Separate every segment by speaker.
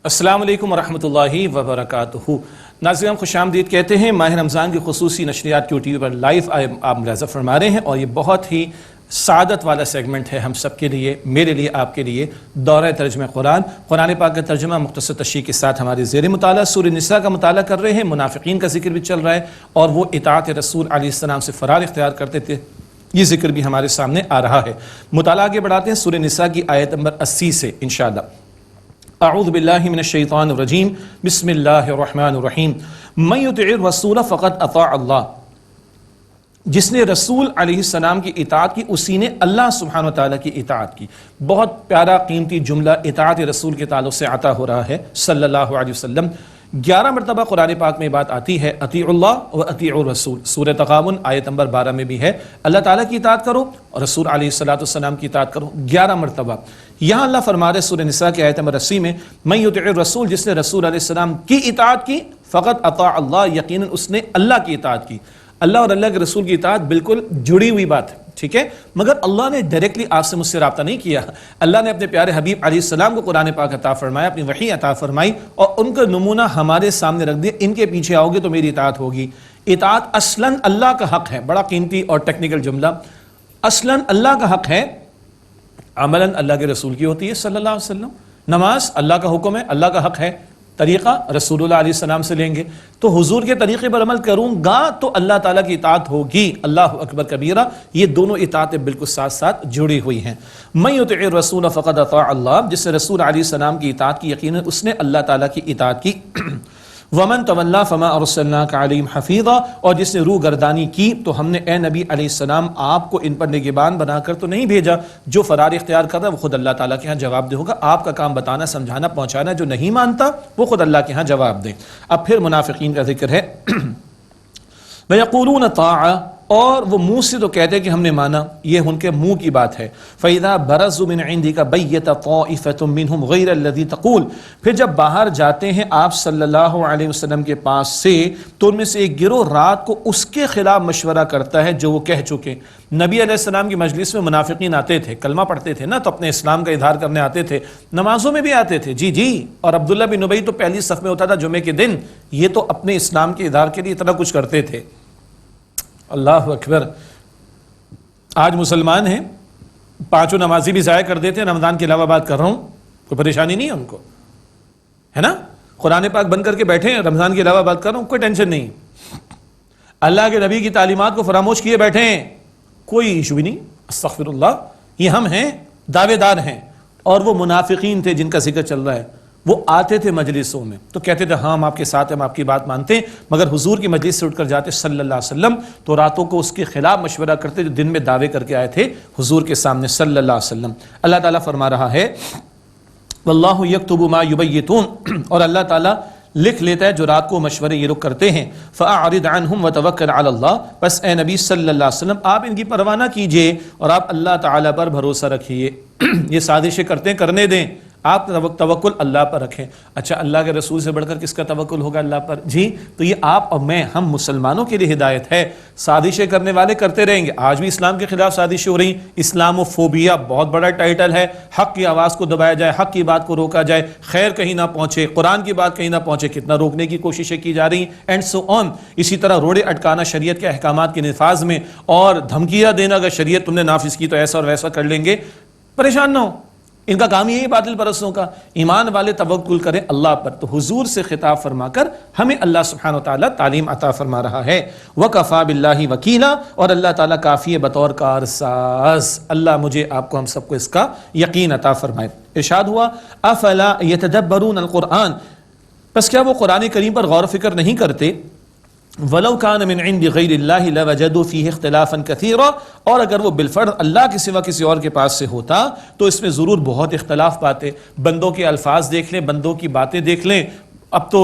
Speaker 1: السلام علیکم ورحمۃ اللہ وبرکاتہ۔ ناظرین خوش آمدید کہتے ہیں۔ ماہ رمضان کی خصوصی نشریات کیو ٹی وی پر لائیو آپ ملاحظہ فرما رہے ہیں، اور یہ بہت ہی سعادت والا سیگمنٹ ہے ہم سب کے لیے، میرے لیے، آپ کے لیے، دورہ ترجمہ قرآن پاک کا ترجمہ مختصر تشریح کے ساتھ ہمارے زیر مطالعہ سورہ نساء کا مطالعہ کر رہے ہیں۔ منافقین کا ذکر بھی چل رہا ہے، اور وہ اطاعت رسول علیہ السلام سے فرار اختیار کرتے تھے، یہ ذکر بھی ہمارے سامنے آ رہا ہے۔ مطالعہ آگے بڑھاتے ہیں سورہ نساء کی آیت نمبر 80 سے انشاءاللہ۔ اعوذ باللہ من الشیطان الرجیم، بسم اللہ الرحمن الرحیم۔ من یطع الرسول فقد اطاع اللہ، جس نے رسول علیہ السلام کی اطاعت کی اسی نے اللہ سبحانہ وتعالی کی اطاعت کی۔ بہت پیارا قیمتی جملہ اطاعت رسول کے تعلق سے عطا ہو رہا ہے صلی اللہ علیہ وسلم۔ 11 مرتبہ قرآن پاک میں بات آتی ہے اطیعوا اللہ و اطیعوا الرسول۔ سورہ تغابن آیت نمبر 12 میں بھی ہے اللہ تعالیٰ کی اطاعت کرو اور رسول علیہ السلام کی اطاعت کرو، 11 مرتبہ۔ یہاں اللہ فرما رہے سورہ نساء کی آیت نمبر 80 میں من یطع الرسول، جس نے رسول علیہ السلام کی اطاعت کی، فقط اطاع اللہ، یقیناً اس نے اللہ کی اطاعت کی۔ اللہ اور اللہ کے رسول کی اطاعت بالکل جڑی ہوئی بات ہے، ٹھیک ہے، مگر اللہ نے ڈائریکٹلی آپ سے مجھ سے رابطہ نہیں کیا۔ اللہ نے اپنے پیارے حبیب علیہ السلام کو قرآن پاک عطا فرمایا، اپنی وحی عطا فرمائی، اور ان کا نمونہ ہمارے سامنے رکھ دیا، ان کے پیچھے آؤ گے تو میری اطاعت ہوگی۔ اطاعت اصلاً اللہ کا حق ہے، بڑا قیمتی اور ٹیکنیکل جملہ، اصلاً اللہ کا حق ہے، عملاً اللہ کے رسول کی ہوتی ہے صلی اللہ علیہ وسلم۔ نماز اللہ کا حکم ہے، اللہ کا حق ہے، طریقہ رسول اللہ علیہ السلام سے لیں گے، تو حضور کے طریقے پر عمل کروں گا تو اللہ تعالیٰ کی اطاعت ہوگی۔ اللہ اکبر کبیرہ، یہ دونوں اطاعتیں بالکل ساتھ ساتھ جڑی ہوئی ہیں۔ من یطع الرسول فقد اطاع اللہ، جس نے رسول علیہ السلام کی اطاعت کی یقیناً اس نے اللہ تعالیٰ کی اطاعت کی۔ ومن تولی فما ارسلناک علیہم حفیظا، اور جس نے روح گردانی کی تو ہم نے اے نبی علیہ السلام آپ کو ان پر نگہبان بنا کر تو نہیں بھیجا۔ جو فرار اختیار کر رہا ہے وہ خود اللہ تعالیٰ کے ہاں جواب دہ ہوگا، آپ کا کام بتانا، سمجھانا، پہنچانا، جو نہیں مانتا وہ خود اللہ کے ہاں جواب دے۔ اب پھر منافقین کا ذکر ہے۔ وَيَقُولُونَ طَاعَةً، اور وہ منہ سے تو کہتے ہیں کہ ہم نے مانا، یہ ان کے منہ کی بات ہے۔ فَإِذَا بَرَزُوا مِنْ عِنْدِكَ بَيَّتَ طَائِفَةٌ مِّنْهُمْ غَيْرَ الَّذِي تَقُولُ، پھر جب باہر جاتے ہیں آپ صلی اللہ علیہ وسلم کے پاس سے تو ان میں سے ایک گروہ رات کو اس کے خلاف مشورہ کرتا ہے جو وہ کہہ چکے۔ نبی علیہ السلام کی مجلس میں منافقین آتے تھے، کلمہ پڑھتے تھے نا، تو اپنے اسلام کا اظہار کرنے آتے تھے، نمازوں میں بھی آتے تھے، جی، اور عبداللہ بن ابی تو پہلی صف میں ہوتا تھا جمعے کے دن، یہ تو اپنے اسلام کے اظہار کے لیے اتنا کچھ کرتے تھے۔ اللہ اکبر، آج مسلمان ہیں، 5 نمازی بھی ضائع کر دیتے ہیں، رمضان کے علاوہ بات کر رہا ہوں، کوئی پریشانی نہیں ہے ان کو، ہے نا، قرآن پاک بند کر کے بیٹھے ہیں، رمضان کے علاوہ بات کر رہا ہوں، کوئی ٹینشن نہیں، اللہ کے نبی کی تعلیمات کو فراموش کیے بیٹھے ہیں، کوئی ایشو بھی نہیں، استغفر اللہ۔ یہ ہم ہیں، دعوے دار ہیں، اور وہ منافقین تھے جن کا ذکر چل رہا ہے، وہ آتے تھے مجلسوں میں تو کہتے تھے ہاں ہم آپ کے ساتھ ہیں، ہم آپ کی بات مانتے ہیں، مگر حضور کی مجلس سے اٹھ کر جاتے صلی اللہ علیہ وسلم تو راتوں کو اس کے خلاف مشورہ کرتے جو دن میں دعوے کر کے آئے تھے حضور کے سامنے صلی اللہ علیہ وسلم۔ اللہ تعالیٰ فرما رہا ہے واللہ یکتب ما یبیتون، اور اللہ تعالیٰ لکھ لیتا ہے جو رات کو مشورے یہ لوگ کرتے ہیں۔ فاعرض عنہم وتوکل علی اللہ، بس اے نبی صلی اللہ علیہ وسلم آپ ان کی پرواہ نہ کیجئے اور آپ اللہ تعالیٰ پر بھروسہ رکھیے۔ یہ سازشیں کرتے ہیں، کرنے دیں، آپ توکل اللہ پر رکھیں۔ اچھا، اللہ کے رسول سے بڑھ کر کس کا توکل ہوگا اللہ پر؟ جی، تو یہ آپ اور میں، ہم مسلمانوں کے لیے ہدایت ہے۔ سازشیں کرنے والے کرتے رہیں گے، آج بھی اسلام کے خلاف سازشیں ہو رہی، اسلام فوبیا بہت بڑا ٹائٹل ہے، حق کی آواز کو دبایا جائے، حق کی بات کو روکا جائے، خیر کہیں نہ پہنچے، قرآن کی بات کہیں نہ پہنچے، کتنا روکنے کی کوششیں کی جا رہی ہیں، اینڈ سو آن۔ اسی طرح روڑے اٹکانا شریعت کے احکامات کے نفاذ میں، اور دھمکیاں دینا اگر شریعت تم نے نافذ کی تو ایسا اور ویسا کر لیں گے۔ پریشان نہ ہو، ان کا کام یہی باطل پرستوں کا۔ ایمان والے توکل کریں اللہ پر، تو حضور سے خطاب فرما کر ہمیں اللہ سبحانہ وتعالیٰ تعلیم عطا فرما رہا ہے۔ وَكَفَى بِاللَّهِ وَكِيلًا، اور اللہ تعالیٰ کافی ہے بطور کارساز۔ اللہ مجھے آپ کو ہم سب کو اس کا یقین عطا فرمائے۔ ارشاد ہوا افلا يتدبرون القرآن، پس کیا وہ قرآن کریم پر غور و فکر نہیں کرتے؟ وَلَوْ كَانَ مِنْ عِنْدِ غَيْرِ اللَّهِ لَوَجَدُوا فِيهِ اخْتِلَافًا كَثِيرًا، اور اگر وہ بالفرض اللہ کے سوا کسی اور کے پاس سے ہوتا تو اس میں ضرور بہت اختلاف پاتے۔ بندوں کے الفاظ دیکھ لیں، بندوں کی باتیں دیکھ لیں، اب تو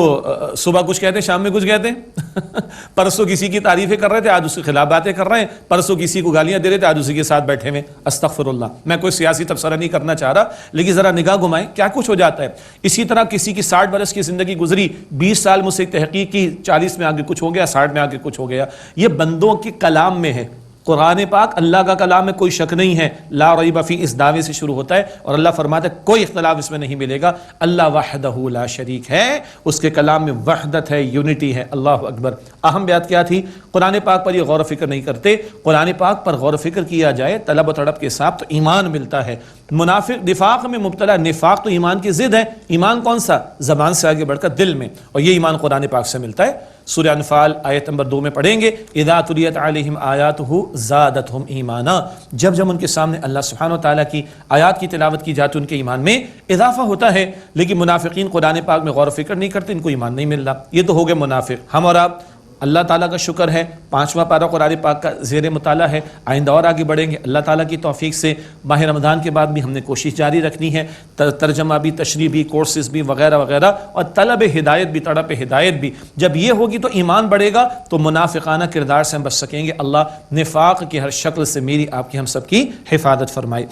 Speaker 1: صبح کچھ کہتے ہیں، شام میں کچھ کہتے ہیں، پرسوں کسی کی تعریفیں کر رہے تھے، آج اس کے خلاف باتیں کر رہے ہیں، پرسوں کسی کو گالیاں دے رہے تھے، آج اسی کے ساتھ بیٹھے ہوئے۔ استغفر اللہ، میں کوئی سیاسی تبصرہ نہیں کرنا چاہ رہا، لیکن ذرا نگاہ گھمائیں کیا کچھ ہو جاتا ہے۔ اسی طرح کسی کی 60 برس کی زندگی گزری، 20 سال مجھ سے ایک تحقیق کی، 40 میں آگے کچھ ہو گیا، 60 میں آگے کچھ ہو گیا۔ یہ بندوں کے کلام میں ہے، قرآن پاک اللہ کا کلام میں کوئی شک نہیں ہے، لا ریب فی اس دعوے سے شروع ہوتا ہے، اور اللہ فرماتا ہے کوئی اختلاف اس میں نہیں ملے گا، اللہ وحدہ لا شریک ہے، اس کے کلام میں وحدت ہے، یونٹی ہے۔ اللہ اکبر۔ اہم بات کیا تھی؟ قرآن پاک پر یہ غور و فکر نہیں کرتے، قرآن پاک پر غور و فکر کیا جائے طلب و تڑپ کے ساتھ تو ایمان ملتا ہے۔ منافق نفاق میں مبتلا، نفاق تو ایمان کی ضد ہے، ایمان کون سا؟ زبان سے آگے بڑھ کر دل میں، اور یہ ایمان قرآن پاک سے ملتا ہے۔ سورہ انفال آیت نمبر 2 میں پڑھیں گے، اذا تلیت علیہم آیاتہ زادتہم ایمانا، جب جب ان کے سامنے اللہ سبحانہ و تعالیٰ کی آیات کی تلاوت کی جاتی ان کے ایمان میں اضافہ ہوتا ہے۔ لیکن منافقین قرآن پاک میں غور و فکر نہیں کرتے، ان کو ایمان نہیں مل رہا، یہ تو ہو گئے منافق۔ ہم اور آپ اللہ تعالیٰ کا شکر ہے 5واں پارہ قرآن پاک کا زیر مطالعہ ہے، آئندہ اور آگے بڑھیں گے اللہ تعالیٰ کی توفیق سے۔ ماہ رمضان کے بعد بھی ہم نے کوشش جاری رکھنی ہے، ترجمہ بھی، تشریح بھی، کورسز بھی وغیرہ وغیرہ، اور طلب ہدایت بھی، تڑپ ہدایت بھی۔ جب یہ ہوگی تو ایمان بڑھے گا، تو منافقانہ کردار سے ہم بچ سکیں گے۔ اللہ نفاق کی ہر شکل سے میری آپ کی ہم سب کی حفاظت فرمائے۔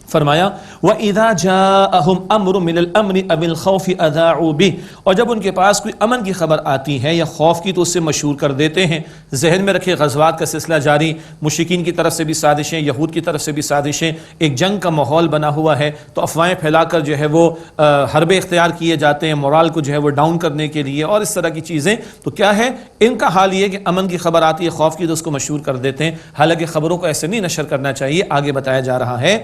Speaker 1: فرمایا وَإِذَا جَاءَهُمْ أَمْرٌ مِّنَ الْأَمْنِ أَوِ الْخَوْفِ أَذَاعُوا بِهِ، اور جب ان کے پاس کوئی امن کی خبر آتی ہے یا خوف کی تو اس سے مشہور کر دیتے ہیں۔ ذہن میں رکھے غزوات کا سلسلہ جاری، مشرکین کی طرف سے بھی سازشیں، یہود کی طرف سے بھی سازشیں، ایک جنگ کا ماحول بنا ہوا ہے، تو افواہیں پھیلا کر جو ہے وہ حربے اختیار کیے جاتے ہیں مورال کو جو ہے وہ ڈاؤن کرنے کے لیے، اور اس طرح کی چیزیں۔ تو کیا ہے ان کا حال یہ کہ امن کی خبر آتی ہے، خوف کی تو اس کو مشہور کر دیتے ہیں، حالانکہ خبروں کو ایسے نہیں نشر کرنا چاہیے۔ آگے بتایا جا رہا ہے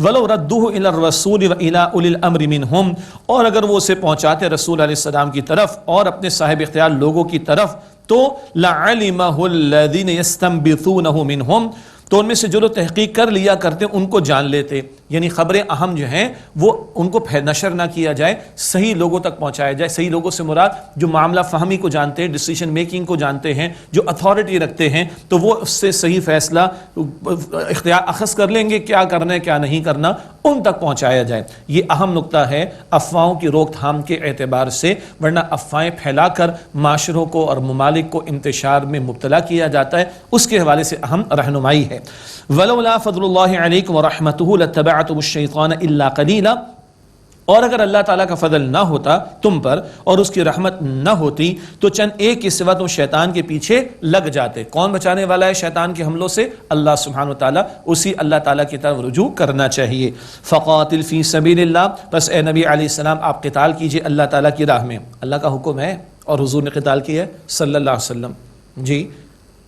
Speaker 1: وَلَوْ رَدُّوهُ إِلَى الرَّسُولِ وَإِلَى أُولِي الْأَمْرِ مِنْهُمْ، اور اگر وہ اسے پہنچاتے رسول علیہ السلام کی طرف اور اپنے صاحب اختیار لوگوں کی طرف، تو لَعَلِمَهُ الَّذِينَ يَسْتَنبِطُونَهُ مِنْهُمْ، تو ان میں سے جو لوگ تحقیق کر لیا کرتے ان کو جان لیتے، یعنی خبریں اہم جو ہیں وہ ان کو نشر نہ کیا جائے، صحیح لوگوں تک پہنچایا جائے۔ صحیح لوگوں سے مراد جو معاملہ فہمی کو جانتے ہیں، ڈیسیشن میکنگ کو جانتے ہیں، جو اتھارٹی رکھتے ہیں، تو وہ اس سے صحیح فیصلہ اختیار اخذ کر لیں گے، کیا کرنا ہے کیا نہیں کرنا، ان تک پہنچایا جائے۔ یہ اہم نقطہ ہے افواہوں کی روک تھام کے اعتبار سے، ورنہ افواہیں پھیلا کر معاشروں کو اور ممالک کو انتشار میں مبتلا کیا جاتا ہے، اس کے حوالے سے اہم رہنمائی ہے۔ وَلَوْلَا فَضْلُ اللَّهِ عَلَيْكُمْ وَرَحْمَتُهُ لَاتَّبَعْتُمُ الشَّيْطَانَ إِلَّا قَلِيلًا، اور اگر اللہ تعالیٰ کا فضل نہ ہوتا تم پر اور اس کی رحمت نہ ہوتی تو چند ایک کے سوا تم شیطان کے پیچھے لگ جاتے۔ کون بچانے والا ہے شیطان کے حملوں سے؟ اللہ سبحانہ وتعالیٰ، اسی اللہ تعالیٰ کی طرف رجوع کرنا چاہیے۔ فَقَاتِلْ فِي سَبِيلِ اللَّهِ، بس اے نبی علیہ السلام آپ قتال کیجئے اللہ تعالیٰ کی راہ میں۔ اللہ کا حکم ہے اور حضور نے قتال کیا ہے صلی اللہ علیہ وسلم۔ جی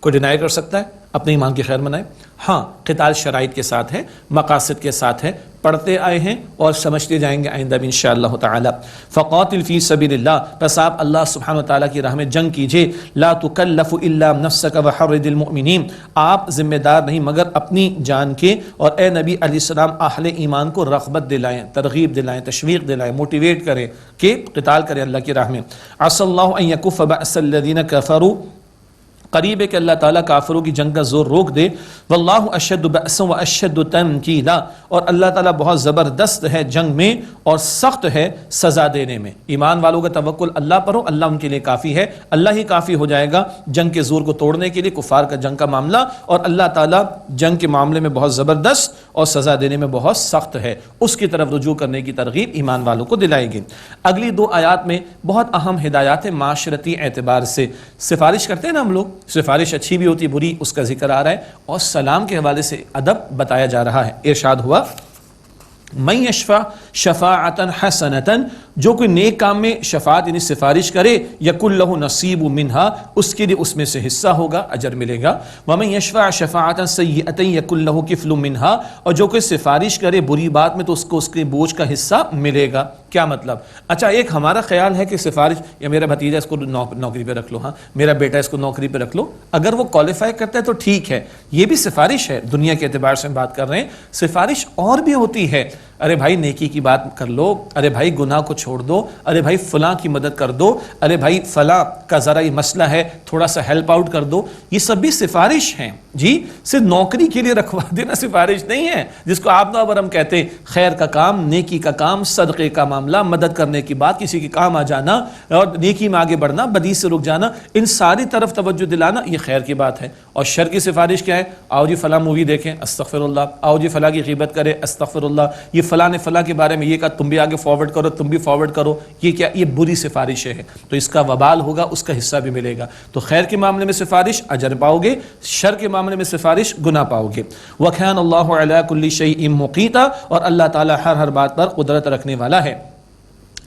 Speaker 1: کوئی ڈینائی کر سکتا ہے؟ اپنے ایمان کی خیر منائے۔ ہاں قتال شرائط کے ساتھ ہے، مقاصد کے ساتھ ہے، پڑھتے آئے ہیں اور سمجھتے جائیں گے آئندہ بھی انشاءاللہ تعالی۔ فقاتل فی سبیل اللہ، بس آپ اللہ سبحانہ وتعالی کی راہ میں جنگ کیجئے۔ لا تکلف الا نفسک وحرد المؤمنین، آپ ذمہ دار نہیں مگر اپنی جان کے، اور اے نبی علیہ السلام اہل ایمان کو رغبت دلائیں، ترغیب دلائیں، تشویق دلائیں، موٹیویٹ کریں کہ قتال کریں اللہ کی راہ میں۔ عسى اللہ ان یکف بأس الذین کفروا، قریب ہے کہ اللہ تعالیٰ کافروں کی جنگ کا زور روک دے۔ واللہ اشد بأسا واشد تنکیلا، اور اللہ تعالیٰ بہت زبردست ہے جنگ میں اور سخت ہے سزا دینے میں۔ ایمان والوں کا توکل اللہ پر ہو، اللہ ان کے لیے کافی ہے، اللہ ہی کافی ہو جائے گا جنگ کے زور کو توڑنے کے لیے، کفار کا جنگ کا معاملہ، اور اللہ تعالیٰ جنگ کے معاملے میں بہت زبردست اور سزا دینے میں بہت سخت ہے، اس کی طرف رجوع کرنے کی ترغیب ایمان والوں کو دلائے گی۔ اگلی 2 آیات میں بہت اہم ہدایات ہیں معاشرتی اعتبار سے۔ سفارش کرتے ہیں نا ہم لوگ، سفارش اچھی بھی ہوتی بری، اس کا ذکر آ رہا ہے، اور سلام کے حوالے سے ادب بتایا جا رہا ہے۔ ارشاد ہوا من یشفع شفاعتا حسنتا، جو کوئی نیک کام میں شفاعت یعنی سفارش کرے، یکن لہ نصیب منہا، اس کے لیے اس میں سے حصہ ہوگا، اجر ملے گا۔ ومن یشفع شفاعتا سیئتا یکن لہ کفل منہا، اور جو کوئی سفارش کرے بری بات میں تو اس کو اس کے بوجھ کا حصہ ملے گا۔ کیا مطلب؟ اچھا ایک ہمارا خیال ہے کہ سفارش، یا میرا بھتیجا اس کو نوکری پہ رکھ لو، ہاں میرا بیٹا اس کو نوکری پہ رکھ لو، اگر وہ کوالیفائی کرتا ہے تو ٹھیک ہے، یہ بھی سفارش ہے، دنیا کے اعتبار سے ہم بات کر رہے ہیں۔ سفارش اور بھی ہوتی ہے، ارے بھائی نیکی کی بات کر لو، ارے بھائی گناہ کو چھوڑ دو، ارے بھائی فلاں کی مدد کر دو، ارے بھائی فلاں کا ذرا یہ مسئلہ ہے تھوڑا سا ہیلپ آؤٹ کر دو، یہ سب بھی سفارش ہیں۔ جی صرف نوکری کے لیے رکھوا دینا سفارش نہیں ہے، جس کو آپ نہ ہم کہتے ہیں خیر کا کام، نیکی کا کام، صدقے کا معاملہ، مدد کرنے کی بات، کسی کے کام آ جانا اور نیکی میں آگے بڑھنا، بدی سے رک جانا، ان ساری طرف توجہ دلانا، یہ خیر کی بات ہے۔ اور شر کی سفارش کیا ہے؟ آؤ جی فلاں مووی دیکھیں، استغفر اللہ، آؤ جی فلاں کی غیبت کرے، استغفر اللہ، یہ فلاں نے فلاں کے بارے میں یہ کہا، تم بھی آگے فارورڈ کرو، تم بھی فارورڈ کرو، یہ کیا؟ یہ بری سفارشیں ہیں، تو اس کا وبال ہوگا، اس کا حصہ بھی ملے گا۔ تو خیر کے معاملے میں سفارش اجر پاؤ گے، شر کے معاملے میں سفارش گناہ پاؤ گے۔ وَكَانَ اللَّهُ عَلَىٰ كُلِّ شَيْءٍ مُقِيتًا، اور اللہ تعالیٰ ہر بات پر قدرت رکھنے والا ہے۔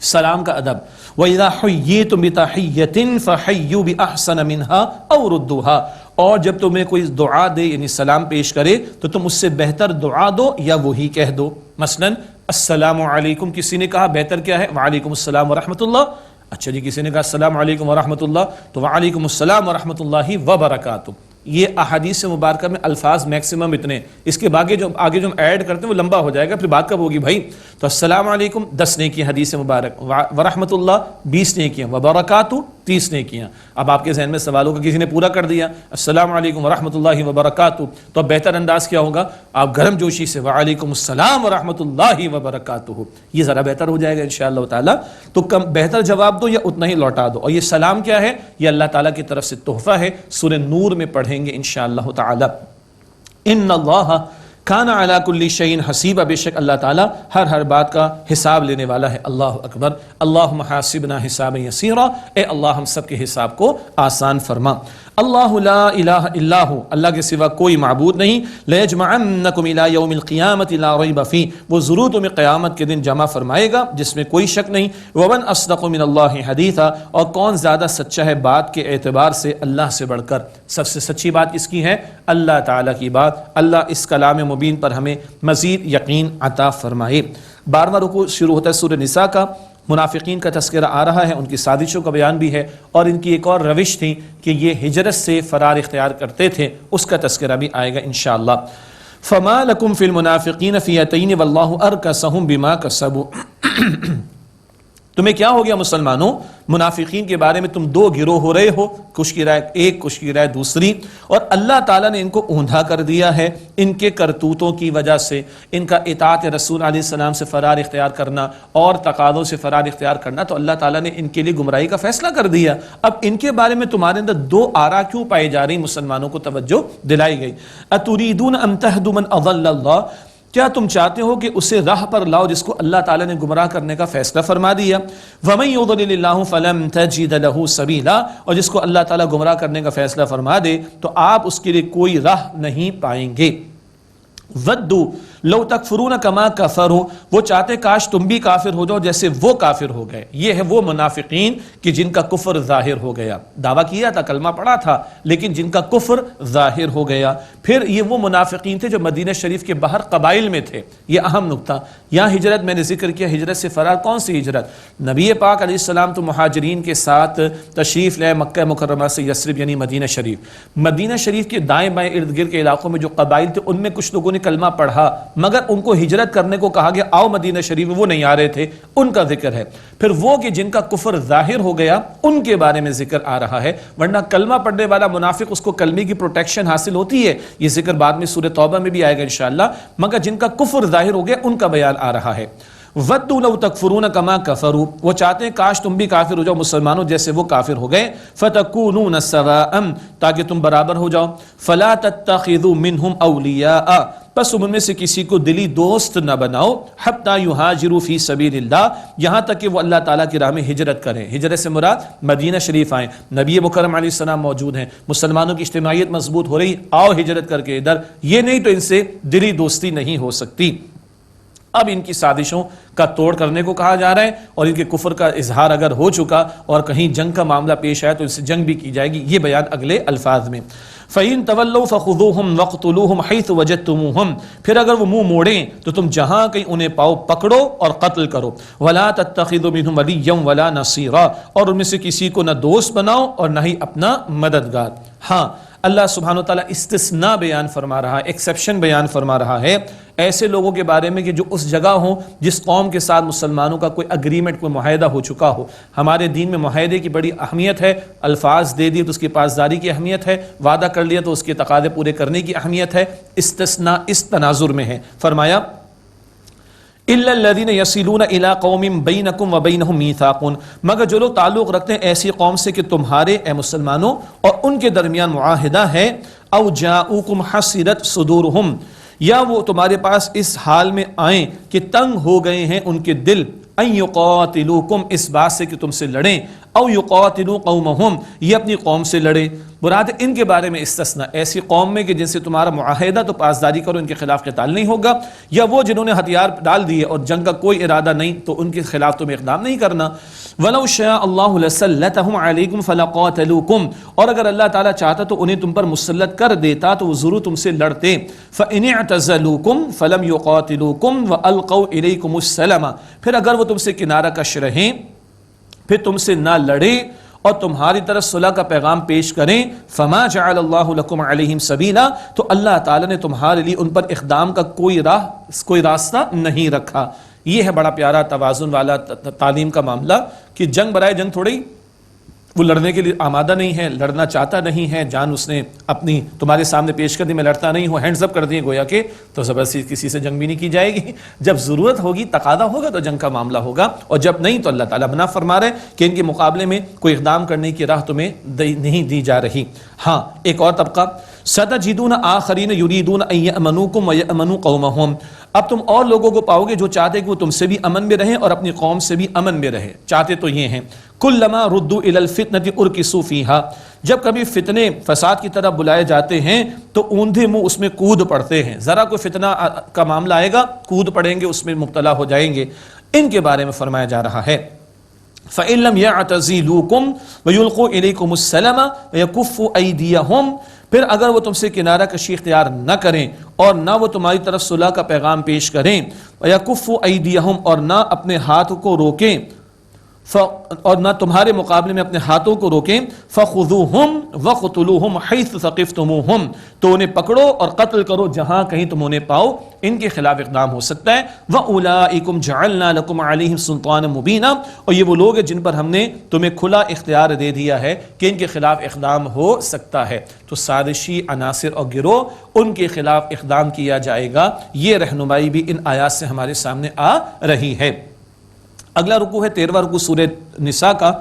Speaker 1: سلام کا ادب، وَإِذَا حُيِّيتُم بِتَحِيَّةٍ فَحَيُّوا بِأَحْسَنَ مِنْهَا أَوْ رُدُّوهَا، اور جب تمہیں کوئی دعا دے یعنی سلام پیش کرے تو تم اس سے بہتر دعا دو یا وہی کہہ دو۔ مثلا السلام علیکم کسی نے کہا، بہتر کیا ہے؟ وعلیکم السلام ورحمۃ اللہ۔ اچھا جی، کسی نے کہا السلام علیکم ورحمۃ اللہ، تو وعلیکم السلام ورحمۃ اللہ وبرکاتہ۔ یہ احادیث مبارکہ میں الفاظ میکسیمم اتنے، اس کے آگے جو ہم ایڈ کرتے ہیں وہ لمبا ہو جائے گا، پھر بات کب ہوگی بھائی؟ تو السلام علیکم 10 نیکیاں حدیث مبارک، ورحمۃ اللہ 20 نیکیاں، وبرکاتہ 30 نیکیاں۔ اب آپ کے ذہن میں سوال ہوگا، کسی نے پورا کر دیا السلام علیکم ورحمۃ اللہ وبرکاتہ، تو اب بہتر انداز کیا ہوگا؟ آپ گرم جوشی سے وعلیکم السلام ورحمۃ اللہ وبرکاتہ، یہ ذرا بہتر ہو جائے گا انشاءاللہ تعالی۔ تو کم بہتر جواب دو یا اتنا ہی لوٹا دو۔ اور یہ سلام کیا ہے؟ یہ اللہ تعالیٰ کی طرف سے تحفہ ہے، سورہ نور میں پڑھیں گے انشاءاللہ تعالی۔ ان اللہ کان علی کل شیء حسیبا، بے شک اللہ تعالیٰ ہر بات کا حساب لینے والا ہے۔ اللہ اکبر۔ اللہم حاسبنا حسابا یسیرا، اے اللہ ہم سب کے حساب کو آسان فرما۔ اللہ لا الہ الا ہو، اللہ کے سوا کوئی معبود نہیں۔ لیجمعنکم الی یوم القیامۃ لا ریب فیہ، وہ ضرور تمہیں قیامت کے دن جمع فرمائے گا جس میں کوئی شک نہیں۔ ومن اصدق من اللہ حدیثا، اور کون زیادہ سچا ہے بات کے اعتبار سے اللہ سے بڑھ کر؟ سب سے سچی بات کس کی ہے؟ اللہ تعالیٰ کی بات۔ اللہ اس کلام مبین پر ہمیں مزید یقین عطا فرمائے۔ 12واں رکوع شروع ہوتا ہے سورہ نساء کا، منافقین کا تذکرہ آ رہا ہے، ان کی سازشوں کا بیان بھی ہے، اور ان کی ایک اور روش تھی کہ یہ ہجرت سے فرار اختیار کرتے تھے، اس کا تذکرہ بھی آئے گا انشاءاللہ۔ فما لکم فی المنافقین فئتین واللہ ارکسہم بما کسبوا، تمہیں کیا ہو گیا مسلمانوں؟ منافقین کے بارے میں تم دو گروہ ہو رہے ہو، کچھ کی رائے ایک، کچھ کی رائے دوسری، اور اللہ تعالیٰ نے ان کو اوندھا کر دیا ہے ان کے کرتوتوں کی وجہ سے، ان کا اطاعت رسول علیہ السلام سے فرار اختیار کرنا اور تقاضوں سے فرار اختیار کرنا، تو اللہ تعالیٰ نے ان کے لیے گمراہی کا فیصلہ کر دیا۔ اب ان کے بارے میں تمہارے اندر دو آرا کیوں پائی جا رہی؟ مسلمانوں کو توجہ دلائی گئی۔ اتریدون ان تہدوا من اضل اللہ، کیا تم چاہتے ہو کہ اسے راہ پر لاؤ جس کو اللہ تعالیٰ نے گمراہ کرنے کا فیصلہ فرما دیا؟ وَمَن يُضْلِلِ اللَّهُ فَلَن تَجِدَ لَهُ سَبِيلًا، اور جس کو اللہ تعالیٰ گمراہ کرنے کا فیصلہ فرما دے تو آپ اس کے لیے کوئی راہ نہیں پائیں گے۔ وَدُّوا لَوْ تَكْفُرُونَ كَمَا كَفَرُوا، وہ چاہتے کاش تم بھی کافر ہو جاؤ جیسے وہ کافر ہو گئے۔ یہ ہے وہ منافقین کہ جن کا کفر ظاہر ہو گیا، دعویٰ کیا تھا، کلمہ پڑھا تھا، لیکن جن کا کفر ظاہر ہو گیا۔ پھر یہ وہ منافقین تھے جو مدینہ شریف کے باہر قبائل میں تھے۔ یہ اہم نقطہ، یہاں ہجرت میں نے ذکر کیا، ہجرت سے فرار کون سی ہجرت؟ نبی پاک علیہ السلام تو مہاجرین کے ساتھ تشریف لے مکہ مکرمہ سے یثرب یعنی مدینہ شریف۔ مدینہ شریف کے دائیں بائیں ارد گرد کے علاقوں میں جو قبائل تھے ان میں کچھ لوگوں نے کلمہ پڑھا، مگر ان کو ہجرت کرنے کو کہا گیا آؤ مدینہ شریف، وہ نہیں آ رہے تھے، ان کا ذکر ہے۔ پھر وہ کہ جن کا کفر ظاہر ہو گیا ان کے بارے میں ذکر آ رہا ہے، ورنہ کلمہ پڑھنے والا منافق اس کو کلمے کی پروٹیکشن حاصل ہوتی ہے، یہ ذکر بعد میں سورہ توبہ میں بھی آئے گا انشاءاللہ، مگر جن کا کفر ظاہر ہو گیا ان کا بیان آ رہا ہے۔ وَدُّوا لَوْ تَكْفُرُونَ كَمَا كَفَرُوا، وہ چاہتے ہیں کاش تم بھی کافر ہو جاؤ مسلمانوں جیسے وہ کافر ہو گئے۔ فَتَكُونُونَ سَوَاءً، تاکہ تم برابر ہو جاؤ۔ فَلَا تَتَّخِذُوا مِنْهُمْ أَوْلِيَاءَ، پس ان میں سے کسی کو دلی دوست نہ بناؤ۔ حَتَّى يُهَاجِرُوا فِي سَبِيلِ اللَّهِ، یہاں تک کہ وہ اللہ تعالیٰ کی راہ میں ہجرت کریں۔ ہجرت سے مراد مدینہ شریف آئیں، نبی مکرم علیہ السلام موجود ہیں، مسلمانوں کی اجتماعیت مضبوط ہو رہی، آؤ ہجرت کر کے ادھر، یہ نہیں تو ان سے دلی دوستی نہیں ہو سکتی۔ اب ان کی سازشوں کا توڑ کرنے کو کہا جا رہا ہے، اور ان کے کفر کا اظہار اگر ہو چکا اور کہیں جنگ کا معاملہ پیش آیا تو ان سے جنگ بھی کی جائے گی، یہ بیان اگلے الفاظ میں۔ فَإِن تَوَلَّوْا فَخُذُوهُمْ وَاقْتُلُوهُمْ حَيْثُ وَجَدتُّمُوهُمْ، پھر اگر وہ منہ موڑیں تو تم جہاں کہیں انہیں پاؤ پکڑو اور قتل کرو۔ وَلَا تَتَّخِذُوا مِنْهُمْ وَلِيًّا وَلَا نَصِيرًا، اور ان میں سے کسی کو نہ دوست بناؤ اور نہ ہی اپنا مددگار۔ ہاں اللہ سبحانہ وتعالیٰ استثناء بیان فرما رہا ہے، ایکسیپشن بیان فرما رہا ہے ایسے لوگوں کے بارے میں کہ جو اس جگہ ہوں جس قوم کے ساتھ مسلمانوں کا کوئی اگریمنٹ، کوئی معاہدہ ہو چکا ہو۔ ہمارے دین میں معاہدے کی بڑی اہمیت ہے، الفاظ دے دیے تو اس کی پاسداری کی اہمیت ہے، وعدہ کر لیا تو اس کے تقاضے پورے کرنے کی اہمیت ہے۔ استثناء اس تناظر میں ہے، فرمایا إِلَّا الَّذِينَ يَصِلُونَ إِلَىٰ قَوْمٍ بَيْنَكُمْ وَبَيْنَهُمْ مِيثَاقٌ، مگر جو لوگ تعلق رکھتے ہیں ایسی قوم سے کہ تمہارے اے مسلمانوں اور ان کے درمیان معاہدہ ہے۔ أَوْ جَاءُوكُمْ حَصِرَتْ صُدُورُهُمْ، یا وہ تمہارے پاس اس حال میں آئیں کہ تنگ ہو گئے ہیں ان کے دل، ان یقاتلوکم اس بات سے کہ تم سے لڑیں، او یقاتلو قومہم یہ اپنی قوم سے لڑے، مراد ان کے بارے میں استثناء، ایسی قوم میں کہ جن سے تمہارا معاہدہ تو پاسداری کرو، ان کے خلاف قتال نہیں ہوگا، یا وہ جنہوں نے ہتھیار ڈال دیے اور جنگ کا کوئی ارادہ نہیں تو ان کے خلاف تمہیں اقدام نہیں کرنا۔ وَلَوْ شَاءَ اللَّهُ لَسَلَّطَهُمْ عَلَيْكُمْ فَلَقَاتَلُوكُمْ اور اگر اللہ تعالیٰ چاہتا تو انہیں تم پر مسلط کر دیتا تو وہ ضرور تم سے لڑتے۔ فَإِنِ اعْتَزَلُوكُمْ فَلَمْ يُقَاتِلُوكُمْ وَأَلْقَوْا إِلَيْكُمُ السَّلَمَ پھر اگر وہ تم سے کنارہ کش رہیں، پھر تم سے نہ لڑے اور تمہاری طرف صلح کا پیغام پیش کریں، فما جعل اللہ لکم علیہم سبیلا تو اللہ تعالیٰ نے تمہارے لیے ان پر اقدام کا کوئی راستہ نہیں رکھا۔ یہ ہے بڑا پیارا توازن والا تعلیم کا معاملہ کہ جنگ برائے جنگ تھوڑی وہ لڑنے کے لیے آمادہ نہیں ہے، لڑنا چاہتا نہیں ہے، جان اس نے اپنی تمہارے سامنے پیش کر دی، میں لڑتا نہیں ہوں، ہینڈز اپ کر دیے گویا کہ، تو زبردستی کسی سے جنگ بھی نہیں کی جائے گی۔ جب ضرورت ہوگی، تقاضا ہوگا تو جنگ کا معاملہ ہوگا، اور جب نہیں تو اللہ تعالیٰ منع فرما رہے کہ ان کے مقابلے میں کوئی اقدام کرنے کی راہ تمہیں نہیں دی جا رہی۔ ہاں ایک اور طبقہ، سَتَجِدُونَ آخَرِينَ يُرِيدُونَ أَن يَأْمَنُوكُمْ وَيَأْمَنُوا قَوْمَهُمْ اب تم اور لوگوں کو پاؤ گے جو چاہتے کہ وہ تم سے بھی امن میں رہیں اور اپنی قوم سے بھی امن میں رہے، چاہتے تو یہ ہیں۔ کلما ردوا الی الفتنۃ ارکسوا فیہا جب کبھی فتنے فساد کی طرف بلائے جاتے ہیں تو اوندھے منہ اس میں کود پڑتے ہیں، ذرا کوئی فتنہ کا معاملہ آئے گا کود پڑیں گے، اس میں مبتلا ہو جائیں گے۔ ان کے بارے میں فرمایا جا رہا ہے فَإِن لَمْ يَعْتَزِلُوكُمْ وَيُلْقُوا إِلَيْكُمُ السَّلَمَ وَيَكُفُّوا أَيْدِيَهُمْ پھر اگر وہ تم سے کنارہ کشی اختیار نہ کریں اور نہ وہ تمہاری طرف صلح کا پیغام پیش کریں، وَيَكُفُّوا أَيْدِيَهُمْ اور نہ اپنے ہاتھ کو روکیں، اور نہ تمہارے مقابلے میں اپنے ہاتھوں کو روکیں، فَخُذُوهُمْ وَقْتُلُوهُمْ حَيْثُ ثَقِفْتُمُوهُمْ تو انہیں پکڑو اور قتل کرو جہاں کہیں تم انہیں پاؤ۔ ان کے خلاف اقدام ہو سکتا ہے۔ وَأُولَٰئِكُمْ جَعَلْنَا لَكُمْ عَلَيْهِمْ سُلْطَانًا مُبِينًا اور یہ وہ لوگ ہیں جن پر ہم نے تمہیں کھلا اختیار دے دیا ہے کہ ان کے خلاف اقدام ہو سکتا ہے۔ تو سازشی عناصر اور گروہ ان کے خلاف اقدام کیا جائے گا، یہ رہنمائی بھی ان آیات سے ہمارے سامنے آ رہی ہے۔ اگلا رکوع ہے 13واں رکوع سورہ نساء کا،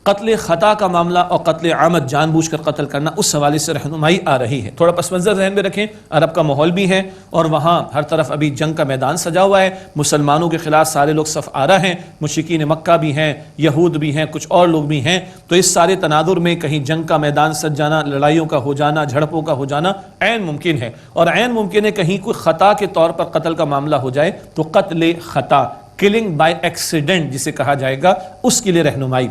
Speaker 1: قتل خطا کا معاملہ اور قتل عامد جان بوجھ کر قتل کرنا، اس حوالے سے رہنمائی آ رہی ہے۔ تھوڑا پس منظر ذہن میں رکھیں، عرب کا ماحول بھی ہے اور وہاں ہر طرف ابھی جنگ کا میدان سجا ہوا ہے، مسلمانوں کے خلاف سارے لوگ صف آرا ہیں، مشرکین مکہ بھی ہیں، یہود بھی ہیں، کچھ اور لوگ بھی ہیں، تو اس سارے تناظر میں کہیں جنگ کا میدان سج جانا، لڑائیوں کا ہو جانا، جھڑپوں کا ہو جانا عین ممکن ہے، اور عین ممکن ہے کہیں کوئی خطا کے طور پر قتل کا معاملہ ہو جائے تو قتل خطا، کلنگ بائی ایکسیڈنٹ جسے کہا جائے گا، اس کے لیے رہنمائی۔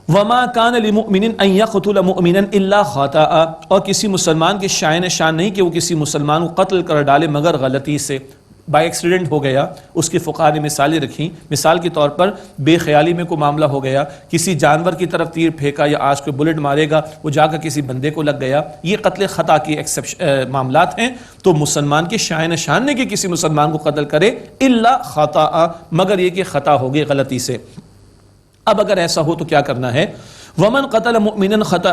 Speaker 1: وما کان لمؤمن ان یقتل مؤمنا الا خطأ اور کسی مسلمان کے شائن شان نہیں کہ وہ کسی مسلمان کو قتل کر ڈالے مگر غلطی سے، بائی ایکسیڈنٹ ہو گیا۔ اس کی فقہاء نے مثالیں رکھیں، مثال کے طور پر بے خیالی میں کوئی معاملہ ہو گیا، کسی جانور کی طرف تیر پھینکا یا آج کوئی بلٹ مارے گا، وہ جا کر کسی بندے کو لگ گیا، یہ قتل خطا کی معاملات ہیں۔ تو مسلمان کے شائن شان نہیں کہ کسی مسلمان کو قتل کرے الا خطأ مگر یہ کہ خطا ہو گئی غلطی سے۔ اب اگر ایسا ہو تو کیا کرنا ہے؟ ومن قتل مؤمنا خطأ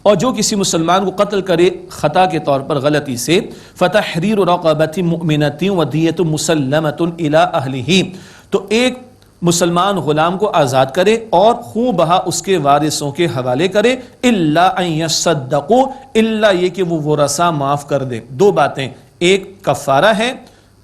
Speaker 1: اور جو کسی مسلمان کو قتل کرے خطا کے طور پر غلطی سے، فتحریر رقبۃ مؤمنۃ ودیۃ مسلمۃ الی اہلہ تو ایک مسلمان غلام کو آزاد کرے اور خوں بہا اس کے وارثوں کے حوالے کرے، الا ان یصدقوا الا یہ کہ وہ ورثہ معاف کر دے۔ دو باتیں، ایک کفارہ ہے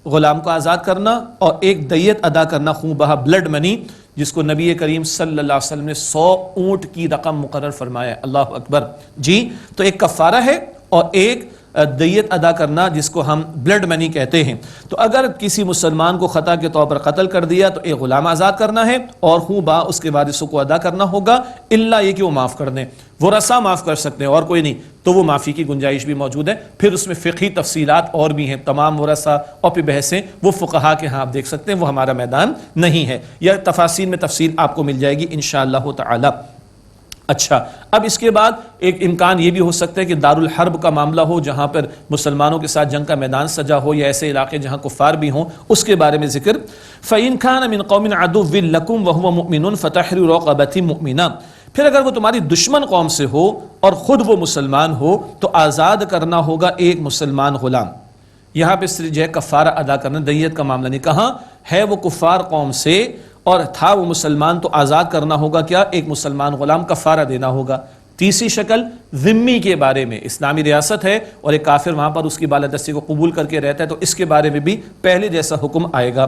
Speaker 1: غلام کو آزاد کرنا اور ایک دیت ادا کرنا، خوں بہا بلڈ منی، جس کو نبی کریم صلی اللہ علیہ وسلم نے 100 اونٹ کی رقم مقرر فرمایا ہے۔ اللہ اکبر جی، تو ایک کفارہ ہے اور ایک دیت ادا کرنا جس کو ہم بلڈ منی کہتے ہیں۔ تو اگر کسی مسلمان کو خطا کے طور پر قتل کر دیا تو ایک غلام آزاد کرنا ہے اور خوں با اس کے وارثوں کو ادا کرنا ہوگا، الا یہ کہ وہ معاف کر دیں۔ وہ رسا معاف کر سکتے ہیں اور کوئی نہیں، تو وہ معافی کی گنجائش بھی موجود ہے۔ پھر اس میں فقہی تفصیلات اور بھی ہیں، تمام ورثہ اور پھر بحثیں وہ فقہا کے ہاں آپ دیکھ سکتے ہیں، وہ ہمارا میدان نہیں ہے، یا تفاصیل میں تفصیل آپ کو مل جائے گی انشاءاللہ تعالی۔ اچھا، اب اس کے بعد ایک امکان یہ بھی ہو سکتا ہے کہ دارالحرب کا معاملہ ہو جہاں پر مسلمانوں کے ساتھ جنگ کا میدان سجا ہو، یا ایسے علاقے جہاں کفار بھی ہوں، اس کے بارے میں ذکر۔ فَإِن كَانَ مِن قَوْمٍ عَدُوٍّ لَكُمْ وَهُوَ مُؤْمِنٌ فَتَحْرِيرُ رَقَبَةٍ مُؤْمِنَةٍ پھر اگر وہ تمہاری دشمن قوم سے ہو اور خود وہ مسلمان ہو تو آزاد کرنا ہوگا ایک مسلمان غلام۔ یہاں پہ جو ہے کفارہ ادا کرنا، دیت کا معاملہ نہیں، کہاں ہے وہ کفار قوم سے اور تھا وہ مسلمان تو آزاد کرنا ہوگا کیا؟ ایک مسلمان غلام، کفارہ دینا ہوگا۔ تیسری شکل ذمی کے بارے میں، اسلامی ریاست ہے اور ایک کافر وہاں پر اس کی بالادستی کو قبول کر کے رہتا ہے تو اس کے بارے میں بھی پہلے جیسا حکم آئے گا۔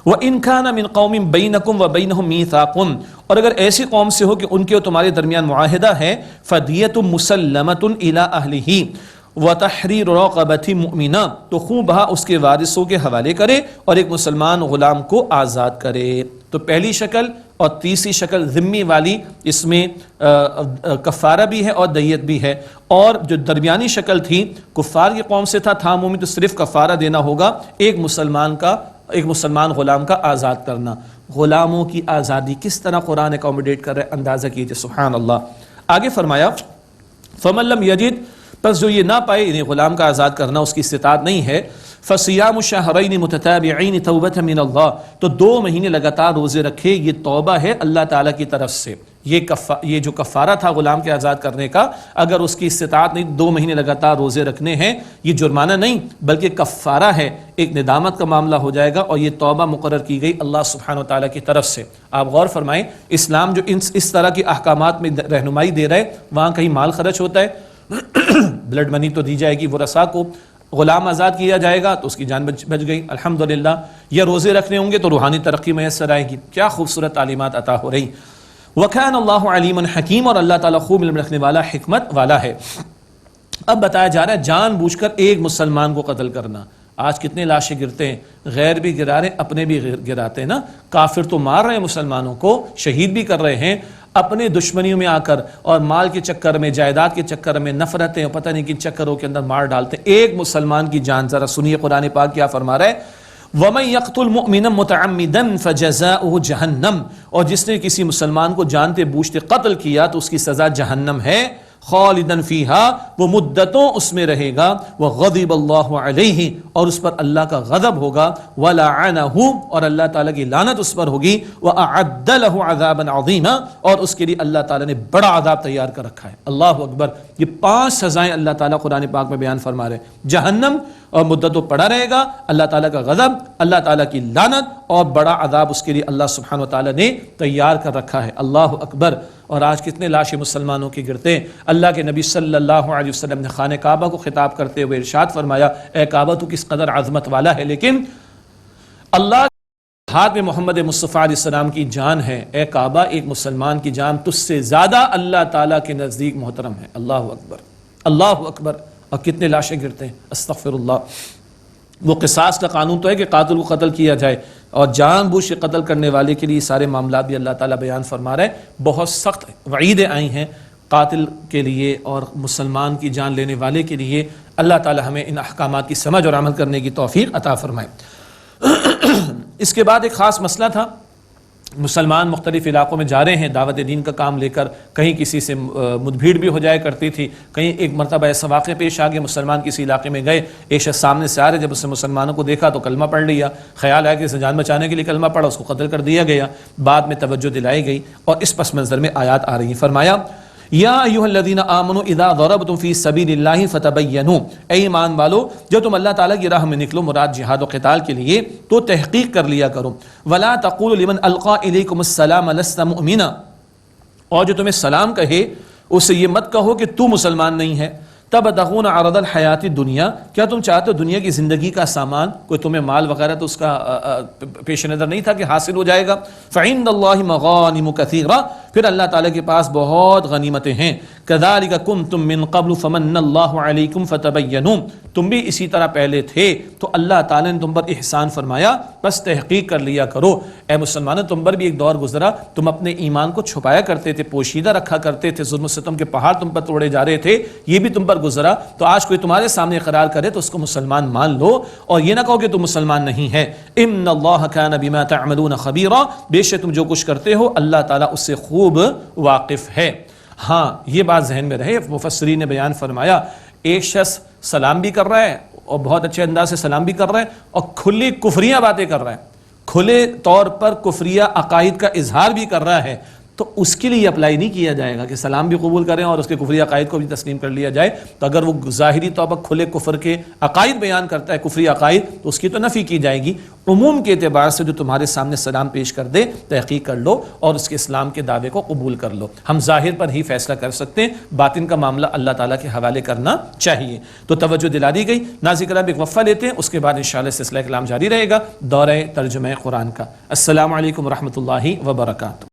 Speaker 1: وَإِن كَانَ مِن قَوْمٍ بَيْنَكُمْ وَبَيْنَهُمْ مِيثَاقٌ، اور اگر ایسی قوم سے ہو کہ ان کے اور تمہارے درمیان معاہدہ ہے، فَدِيَةٌ مُسَلَّمَةٌ إِلَىٰ أَهْلِهِ وَتَحْرِيرُ رَقَبَةٍ مُؤْمِنَةٍ، تو خوب بہا اس کے وارثوں کے حوالے کرے اور ایک مسلمان غلام کو آزاد کرے۔ تو پہلی شکل اور تیسری شکل ذمی والی، اس میں کفارہ بھی ہے اور دیت بھی ہے، اور جو درمیانی شکل تھی کفار کی قوم سے تھا مومن تو صرف کفارہ دینا ہوگا، ایک مسلمان غلام کا آزاد کرنا۔ غلاموں کی آزادی کس طرح قرآن اکوموڈیٹ کر رہے اندازہ کیجئے، سبحان اللہ۔ آگے فرمایا فَمَن لَّمْ يَجِدْ، پس جو یہ نہ پائے، انہیں غلام کا آزاد کرنا اس کی استطاعت نہیں ہے، فَصِيَامُ شَهْرَيْنِ مُتَتَابِعَيْنِ تَوْبَةً مِّنَ اللَّهِ، تو 2 مہینے لگاتار روزے رکھے، یہ توبہ ہے اللہ تعالیٰ کی طرف سے۔ یہ جو کفارہ تھا غلام کے آزاد کرنے کا، اگر اس کی استطاعت نہیں 2 مہینے لگاتار روزے رکھنے ہیں، یہ جرمانہ نہیں بلکہ کفارہ ہے، ایک ندامت کا معاملہ ہو جائے گا، اور یہ توبہ مقرر کی گئی اللہ سبحانہ و تعالیٰ کی طرف سے۔ آپ غور فرمائیں، اسلام جو اس طرح کے احکامات میں رہنمائی دے رہا ہے، وہاں کہیں مال خرچ ہوتا ہے، بلڈ منی تو دی جائے گی ورثاء کو، غلام آزاد کیا جائے گا تو اس کی جان بچ گئی الحمدللہ، یا روزے رکھنے ہوں گے تو روحانی ترقی میسر آئے گی۔ کیا خوبصورت تعلیمات عطا ہو رہی۔ وَكَانَ اللَّهُ عَلِيمًا حَكِيمًا، اور اللہ تعالیٰ خوب علم رکھنے والا، حکمت والا ہے۔ اب بتایا جا رہا ہے جان بوجھ کر ایک مسلمان کو قتل کرنا۔ آج کتنے لاشیں گرتے ہیں، غیر بھی گرا رہے ہیں، اپنے بھی گراتے ہیں نا۔ کافر تو مار رہے ہیں مسلمانوں کو، شہید بھی کر رہے ہیں، اپنے دشمنیوں میں آ کر اور مال کے چکر میں، جائیداد کے چکر میں، نفرتیں اور پتہ نہیں کن چکروں کے اندر مار ڈالتے ہیں ایک مسلمان کی جان۔ ذرا سنیے قرآن پاک کیا فرما رہا ہے، وَمَن يَقْتُلْ مُؤْمِنًا مُتَعَمِّدًا فَجَزَاؤُهُ جَهَنَّمُ، اور جس نے کسی مسلمان کو جانتے بوجھتے قتل کیا تو اس کی سزا جہنم ہے، خالدن فیہا، وہ مدتوں اس میں رہے گا، وغضب اللہ علیہ، اور اس پر اللہ کا غضب ہوگا، ولعنہ، اور اللہ تعالیٰ کی لعنت اس پر ہوگی، واعد لہ عذابا عظیما، اور اس کے لیے اللہ تعالیٰ نے بڑا عذاب تیار کر رکھا ہے۔ اللہ اکبر، یہ 5 سزائیں اللہ تعالیٰ قرآن پاک میں بیان فرما رہے ہیں، جہنم اور مدتوں پڑا رہے گا، اللہ تعالیٰ کا غضب، اللہ تعالیٰ کی لعنت، اور بڑا عذاب اس کے لیے اللہ سبحانہ و تعالیٰ نے تیار کر رکھا ہے۔ اللہ اکبر۔ اور آج کتنے لاشیں مسلمانوں کے گرتے ہیں۔ اللہ کے نبی صلی اللہ علیہ وسلم نے خانہ کعبہ کو خطاب کرتے ہوئے ارشاد فرمایا، اے کعبہ تو کس قدر عظمت والا ہے، لیکن اللہ کے ہاتھ میں محمد مصطفیٰ علیہ السلام کی جان ہے، اے کعبہ ایک مسلمان کی جان تجھ سے زیادہ اللہ تعالیٰ کے نزدیک محترم ہے۔ اللہ اکبر، اللہ اکبر۔ اور کتنے لاشیں گرتے ہیں، استغفر اللہ۔ وہ قصاص کا قانون تو ہے کہ قاتل کو قتل کیا جائے، اور جان بوجھ کے قتل کرنے والے کے لیے سارے معاملات بھی اللہ تعالیٰ بیان فرما رہے ہیں۔ بہت سخت وعیدیں آئی ہیں قاتل کے لیے اور مسلمان کی جان لینے والے کے لیے۔ اللہ تعالیٰ ہمیں ان احکامات کی سمجھ اور عمل کرنے کی توفیق عطا فرمائے۔ اس کے بعد ایک خاص مسئلہ تھا، مسلمان مختلف علاقوں میں جا رہے ہیں دعوت دین کا کام لے کر، کہیں کسی سے مدبھیڑ بھی ہو جایا کرتی تھی، کہیں ایک مرتبہ ایسا واقعہ پیش آ گیا، مسلمان کسی علاقے میں گئے، ایک شخص سامنے سے آ رہے، جب اس نے مسلمانوں کو دیکھا تو کلمہ پڑھ لیا، خیال آیا کہ اسے جان بچانے کے لیے کلمہ پڑھا، اس کو قتل کر دیا گیا۔ بعد میں توجہ دلائی گئی اور اس پس منظر میں آیات آ رہی ہیں۔ فرمایا یا ایھا الذین آمنوا اذا ضربتم فی سبیل اللہ فتبینوا، اے ایمان والو جب تم اللہ تعالیٰ کی راہ میں نکلو، مراد جہاد و قتال کے لیے، تو تحقیق کر لیا کرو۔ ولا تقولوا لمن القى الیکم السلام لست مؤمنا، اور جو تمہیں سلام کہے اس سے یہ مت کہو کہ تو مسلمان نہیں ہے۔ تبتغون عرض الحیات الدنیا، کیا تم چاہتے ہو دنیا کی زندگی کا سامان، کوئی تمہیں مال وغیرہ تو اس کا پیش نظر نہیں تھا کہ حاصل ہو جائے گا۔ فعند اللہ مغانم کثیرہ، پھر اللہ تعالیٰ کے پاس بہت غنیمتیں ہیں۔ کذالک کنتم من قبل فمن اللہ علیکم فتبینوا، تم بھی اسی طرح پہلے تھے تو اللہ تعالیٰ نے تم پر احسان فرمایا، بس تحقیق کر لیا کرو۔ اے مسلمانوں، تم پر بھی ایک دور گزرا، تم اپنے ایمان کو چھپایا کرتے تھے، پوشیدہ رکھا کرتے تھے، ظلم و ستم کے پہاڑ تم پر توڑے جا رہے تھے، یہ بھی تم پر گزرا، تو آج کوئی تمہارے سامنے اقرار کرے تو اس کو مسلمان مان لو اور یہ نہ کہو کہ تم مسلمان نہیں ہے۔ ان اللہ کان بما تعملون خبیرا، بے شک تم جو کچھ کرتے ہو اللہ تعالیٰ اس سے خوب واقف ہے۔ ہاں یہ بات ذہن میں رہے، مفسرین نے بیان فرمایا، ایک شخص سلام بھی کر رہا ہے اور بہت اچھے انداز سے سلام بھی کر رہا ہے اور کھلی کفریہ باتیں کر رہا ہے، کھلے طور پر کفریہ عقائد کا اظہار بھی کر رہا ہے، تو اس کے لیے اپلائی نہیں کیا جائے گا کہ سلام بھی قبول کریں اور اس کے کفری عقائد کو بھی تسلیم کر لیا جائے. تو اگر وہ ظاہری طور پر کھلے کفر کے عقائد بیان کرتا ہے، کفری عقائد، تو اس کی تو نفی کی جائے گی. عموم کے اعتبار سے جو تمہارے سامنے سلام پیش کر دے تحقیق کر لو اور اس کے اسلام کے دعوے کو قبول کر لو. ہم ظاہر پر ہی فیصلہ کر سکتے ہیں، باطن کا معاملہ اللہ تعالیٰ کے حوالے کرنا چاہیے. تو توجہ دلا دی گئی. ناظرین کرام ایک وقفہ لیتے ہیں، اس کے بعد انشاءاللہ سلسلہ کلام جاری رہے گا دورہ ترجمہ قرآن کا. السلام علیکم ورحمۃ اللہ وبرکاتہ.